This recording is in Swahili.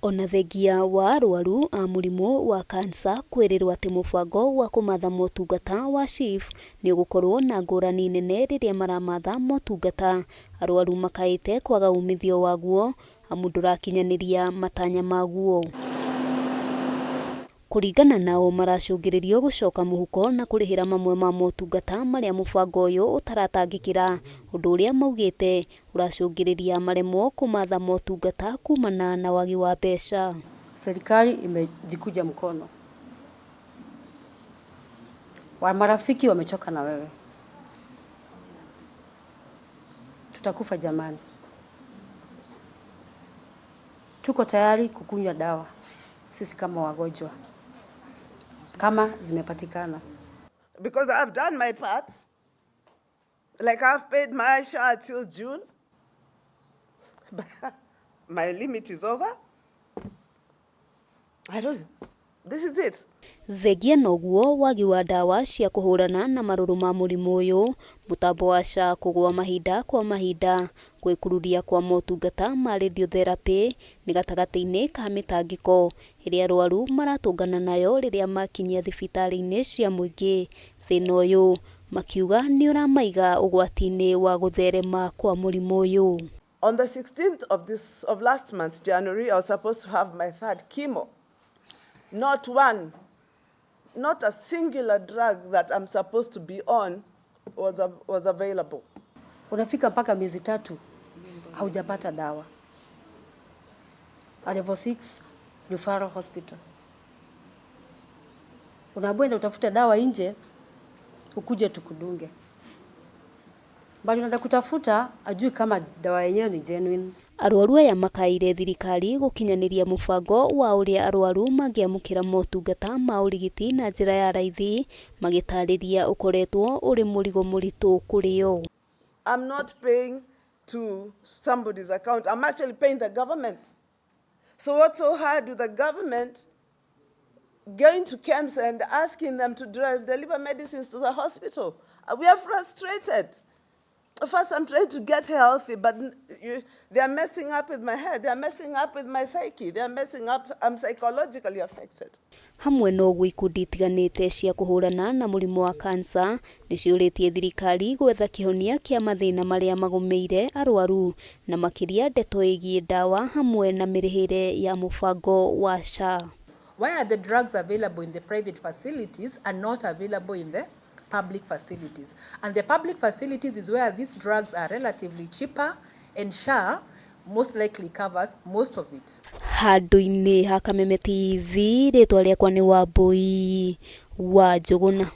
Ona thengia wa arwaru a murimu wa kansa kwerirwo ati mubango wa kumatha motungata wa SHIF ni ugukorwo na ngurani nene riria maramatha motungata, arwaru makaite kwaga umithio waguo amu ndurakinyaniria matanya maguo. Kuringana nao maracungiririo gucoka muhuko na kurihira mamwe ma motungata maria mubango uyu utaratangikira, undu uria maugite uracungiriria maremwo kumatha motungata kumana na wagi wa mbeca. Serikali imejikuja mkono, wa marafiki wamechoka na wewe, tutakufa jamani. Tuko tayari kukunywa dawa sisi kama wagonjwa kama zimepatikana, because I've done my part. Like I've paid my share till June. My limit is over. I don't know. This is it. Thengia noguo wagi wa ndawa cia kuhurana na maruru ma murimu uyu, mutambo wa SHA kugwa mahinda kwa mahinda, gwikururia kwa motungata ma radiotherapy ni gatagati-ini ka mitangiko iria arwaru maratungana nayo riria makinyia thibitari-ini cia muingi. Thina uyu makiuga ni uramaiga ugwati-ini wa gutherema kwa murimu uyu. On the 16th of last month, January, I was supposed to have my third chemo. Not a singular drug that I'm supposed to be on was available. Unafika mpaka miezi 3 haujapata dawa. Level 6 referral hospital. Unakwenda utafuta dawa nje ukuje tukudunge. Bali unaenda kutafuta ajui kama dawa yenyewe ni genuine. Arwaru aya makaire thirikari gukinyaniria mubango wa uria arwaru mangiamukira motungata ma urigiti na njira ya raithi, magitariria ukoretwo uri murigo muritu kurio. I'm not paying to somebody's account. I'm actually paying the government. So what's so hard with the government going to camps and asking them to deliver medicines to the hospital? We are frustrated. First, I'm trying to get healthy, but they're messing up with my head. They're messing up with my psyche. They're messing up. I'm psychologically affected. Hamwe no ikundi itiganite cia kuhurana na murimu wa kansa niciuritie thirikari gwetha kihonia kia mathina maria magumeire arwaru na makiria ndeto igie ndawa hamwe na mirihire ya mubango wa SHA. Why are the drugs available in the private facilities and not available in the public facilities? And the public facilities is where these drugs are relatively cheaper, and SHA most likely covers most of it. Handu-ini ha Kameme TV, ritwa riakwa ni Wambui wa Njuguna.